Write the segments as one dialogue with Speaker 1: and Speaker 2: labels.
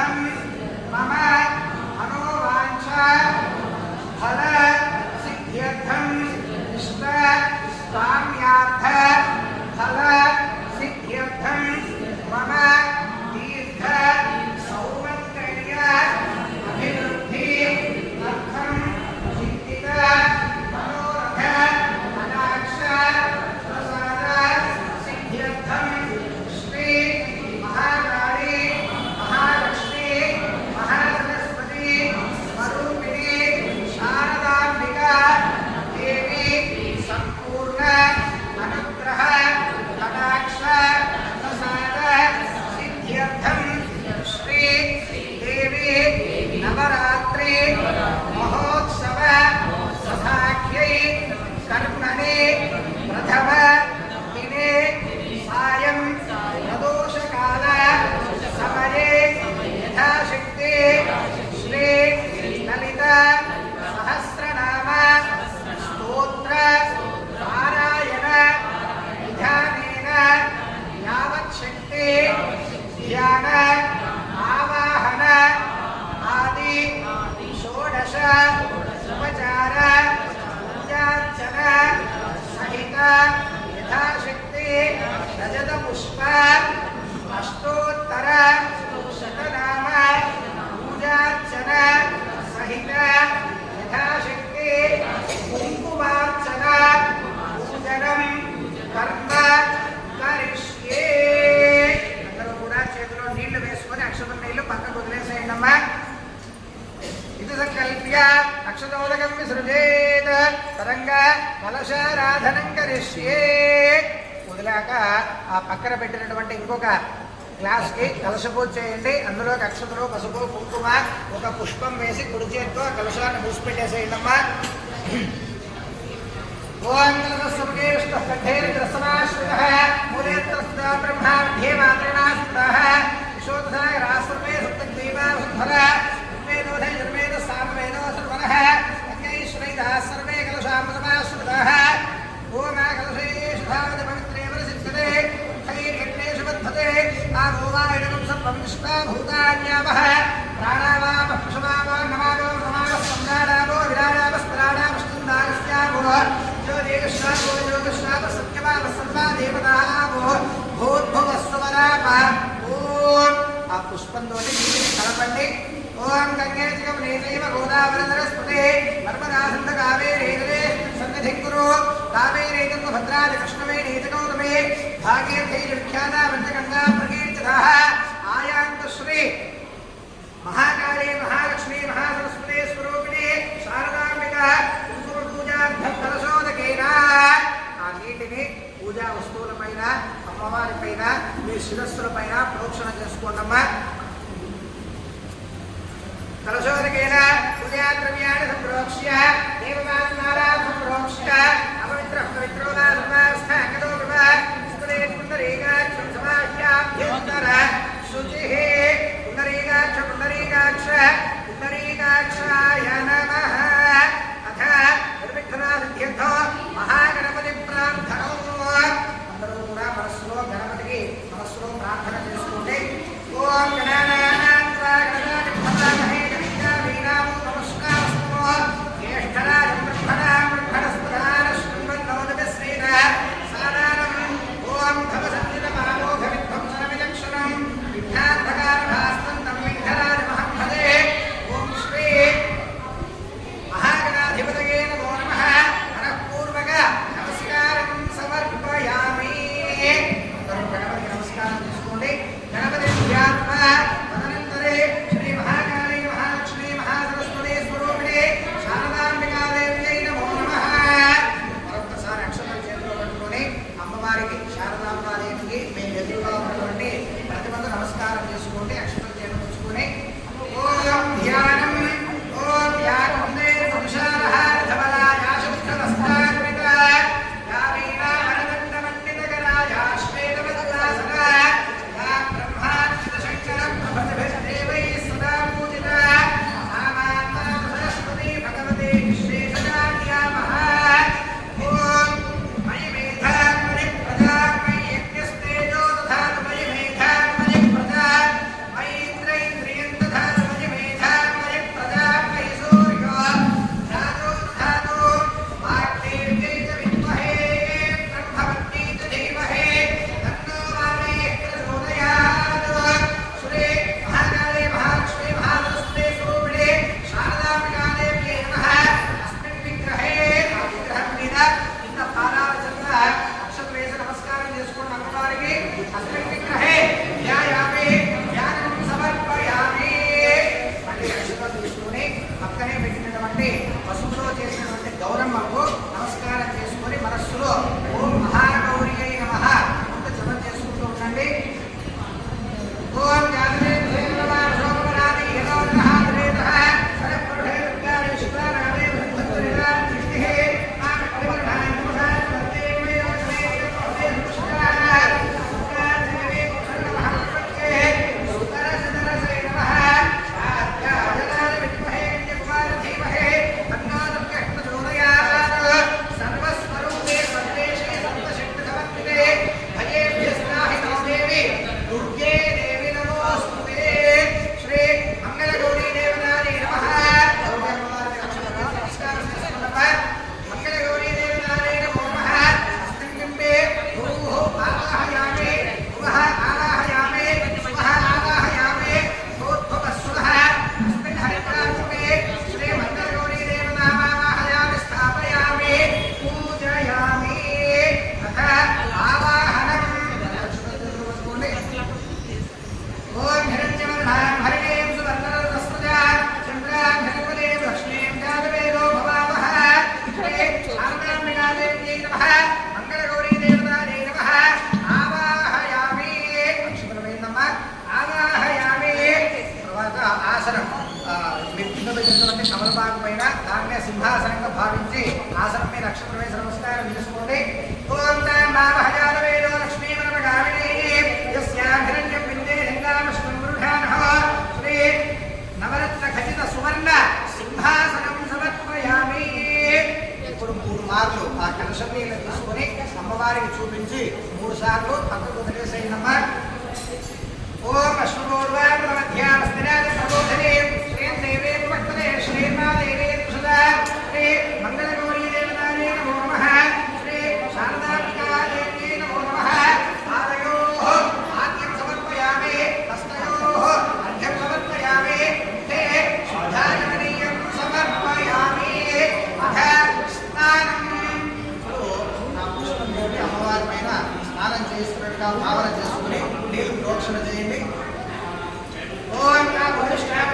Speaker 1: मम मनोवाञ्छा फल सिद्ध्यर्थम् इष्ट काम्यार्थ फल सिद्ध्यर्थम् मम दीर्घ सौमंगल्य अभिवृद्धि अर्थम् चिन्तित मनोरथ कटाक्ष प्रसाद सिद्ध्यर्थम् श्री महाकाली महालक्ष्मी महासरस्वती स्वरूपिणी शारदाम्बिका देवी संपूर्ण अनुग्रह कटाक्ष प्रसाद सिद्ध्यर्थम् श्री देवी नवरात्रि महोत्सव सभाख्यै कर्मणे प्रथम दिने सायं प्रदोषकाल समये यथाशक्ति श्री ललित सहस्रनाम स्तोत्र पारायण विधानेन यावच्छक्ति ध्यान आवाहन आदि षोडश उपचार पूजार्चन सहित यथाशक्ति रजत पुष्प अष्टोत्तर शतनाम पूजार्चन सहित यथाशक्ति कुंकुमार्चन पूजनम कर्म करिष्ये अंदरू కూడా చేతిలో నీళ్లు వేసుకొని అక్షత నీళ్లు పక్కకు వదిలేసేయండమ్మా ఇది సంకల్ప్య అక్షతోదకం విసృజేత్ తరంగ కలశారాధనం కరిష్యే వదిలాక ఆ పక్కన పెట్టినటువంటి ఇంకొక గ్లాస్కి కలశ పూజ చేయండి అందులోకి అక్షతలు పసుపు కుంకుమ ఒక పుష్పం వేసి కుడి చేతితో ఆ కలశాన్ని మూసిపెట్టేసేయండమ్మా ఓం కలశస్సుకే విష్ణుః కంఠేర్గ్రసనాశ్రితః మూలేత్రస్తః బ్రహ్మా మధ్యే మాత్రేణాస్తః విశోధనాయ రాసర్వే సప్తద్వీపావసుంధర ఋగ్వేదోధ యజుర్వేద సామవేదో సర్వణః యజ్ఞైశ్వరైదः సర్వే కలశామృతమాశ్రితः ఓం కలశేషు భావత పవిత్రే వరసిద్ధతే ఖైర్యజ్ఞేషు బద్ధతే ఆగోవాయుధం సర్వం విష్ణా భూతాన్యావః ప్రాణావామ పశువామ నమాగో నమాగ సంగాడావో విరాడావస్త్రాడావస్తుందాగస్యావో జ్యోతిష్టావో యోగశ్రావ సత్యవామ సర్వా దేవతావో భూద్భువస్వరామ ఓం ఆ పుష్పంతో నీటిని కలపండి ఓం గంగేజం నీచైవ గోదావరి సరస్వతే నర్మదాసంత కావేరేజలే సన్నిధిం కురు కావేరేజం భద్రాది కృష్ణమే నీచగౌతమే భాగీరథై విఖ్యాత పంచగంగా ప్రకీర్తితాః ఆయాంతు శ్రీ महाकाली महालक्ष्मी महासरस्वती स्वरूपिणी शारदांबिक కుంకుమ పూజార్థం కలశోదకేన ఆ నీటిని పూజా వస్తువులపైన అమ్మవారిపైన మీ శిరస్సులపైన ప్రోక్షణ చేసుకోండమ్మా కలశోదకేన పూజా ద్రవ్యాన్ని సంప్రోక్ష్య దేవమానారాధన సంప్రోక్ష్య అపవిత్ర పవిత్రోదా సర్వాస్థ అంగదో వివ స్మరే పుండరీకాక్షం సమాఖ్యాభ్యంతర శుచిః పుండరీకాక్ష పుండరీకాక్ష పుండరీకాక్షాయ నమః అథ నిర్విఘ్నాసిద్ధ్యర్థో మహాగణపతి ప్రార్థనో అందరూ కూడా మనస్సులో గణపతికి మనస్సులో ప్రార్థన చేసుకోండి ఓం గణానాం త్వా గణానాం భవామహే గణితా వీరామో నమస్కారస్తు జ్యేష్ఠరాజం బ్రహ్మణాం బ్రహ్మణస్పదాన శృణ్వన్నోదయ శ్రీన సాదానం ఓం భవ సత్యత మహామోఘ విధ్వంసన విచక్షణం విఘ్నార్థగా ఆసనం మీరు కింద పెట్టినటువంటి కమలపాకు పైన దాన్నే సింహాసనంగా భావించి ఆసనం మీద అక్షర ప్రవేశ నమస్కారం చేసుకోండి. ఓం నామహజాతవేదో లక్ష్మీమనమగామినే యస్యాభిరణ్యం విందే లింగామశ్వరుఢానః శ్రీ నవరత్న ఖచిత సువర్ణ సింహాసనం సమర్పయామి. ఇప్పుడు 3 మార్లు ఆ కలశం నీళ్ళు తీసుకొని అమ్మవారికి చూపించి 3 సార్లు పక్కకు వదిలేసేయనమ్మా. ఓం అశ్వమూర్వామధ్యామస్తిరాజప్రబోధనే శ్రీం దేవే ప్రవక్తనే శ్రీమాదేవే తుషదా శ్రీ మంగళగౌరీ దేవతాయే నమో నమః శ్రీ శారదాంబికా దేవ్యై నమో నమః. పాదయోః ఆద్యం సమర్పయామి హస్తయోః అర్ఘ్యం సమర్పయామి ముఖే శుద్ధాచమనీయం సమర్పయామి. అథ స్నానం. అమ్మవారి పైన స్నానం చేస్తున్నట్టుగా భావన చేసుకుని నీళ్ళు ప్రోక్షణ చేయండి. ఓం స్నాన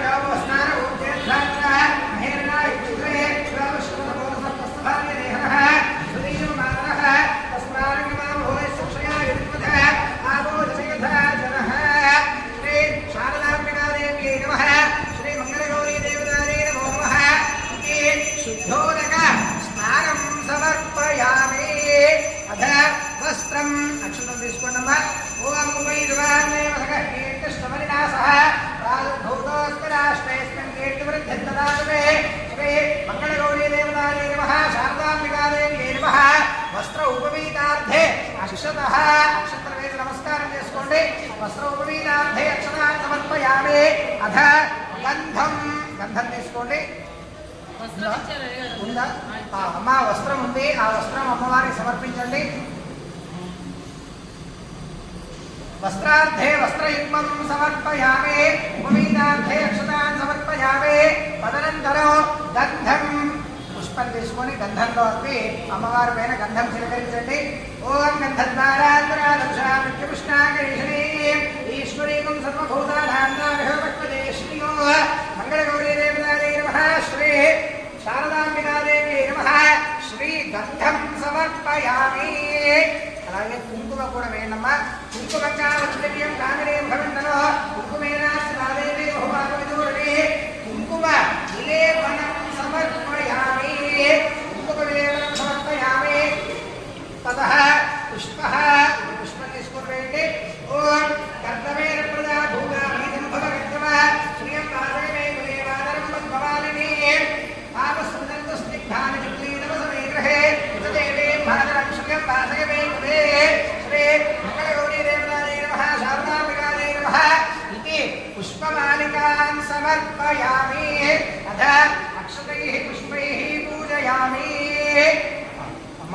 Speaker 1: శారదాంబికాదేవ్యై నమః శ్రీ మంగళగౌరీ దేవతాయై నమో నమః. శుద్ధోదక స్నానం సమర్పయామి. అథ వస్త్రం అక్షతం తీసుకోండమ్మా. ఓం కీర్తిష్టమలినాసః ప్రాదుర్భూతోస్మి రాష్ట్రేస్మిన్ కీర్తివృద్ధిర్దదాతుమే శ్రీ మంగళగౌరీ దేవతాయై నమః శారదాంబికాదేవ్యై నమః. వస్త్ర ఉపవీతార్థే అక్షతః అక్షత్ర వేసి నమస్కారం చేసుకోండి. వస్త్ర ఉపవీతార్థే అక్షతాన్ సమర్పయామి. అథ గంధం గంధం తీసుకోండి. ఉందా? అమ్మ వస్త్రం ఉంది, ఆ వస్త్రం అమ్మవారికి సమర్పించండి. వస్త్రార్థే వస్త్రయుగ్మం సమర్పయామి. ఉపవీతార్థే అక్షతాన్ సమర్పయామి. తదనంతరం గంధం పుష్పం తీసుకొని గంధంలో అప్పి అమ్మవారి పైన గంధం చిలకరించండి. ఓం గంధద్వారాంతరాదృశామృత్యుపుష్ణాకరీషణీం ఈశ్వరీకం సర్వభూతానాందావిహోపక్వదేశ్నియో మంగళగౌరీ దేవతాయై నమః శ్రీ శారదాంబికాదేవ్యై నమః. శ్రీ గంధం సమర్పయామి. అలాగే కుంకుమ కూడా వేయనమ్మా. కుంకుమంగావచ్చర్యం కామినే భవంతనో కుంకుమేనాదేవి బహుమానవిదూరిణి. కుంకుమ విలేపనం సమర్పయామి. కుంకుమ విలేపనం సమర్పయామి. తతః పుష్పః పుష్పం తీసుకొని వేయండి. ఓం కర్తమేన ప్రదా భూగా భీతం భవగర్తమ శ్రియం వాసగమే కులేవాదరం భవాలిని పాపస్మృతంతు స్నిగ్ధాని చుక్లీనవసమే గ్రహే దేవే భాదరం శ్రియం వాసగమే కులే శ్రీ మంగళగౌరీ దేవతాయై నమః శారదాంబికాయై నమః. ఇది పుష్పమాలికాన్ సమర్పయామి.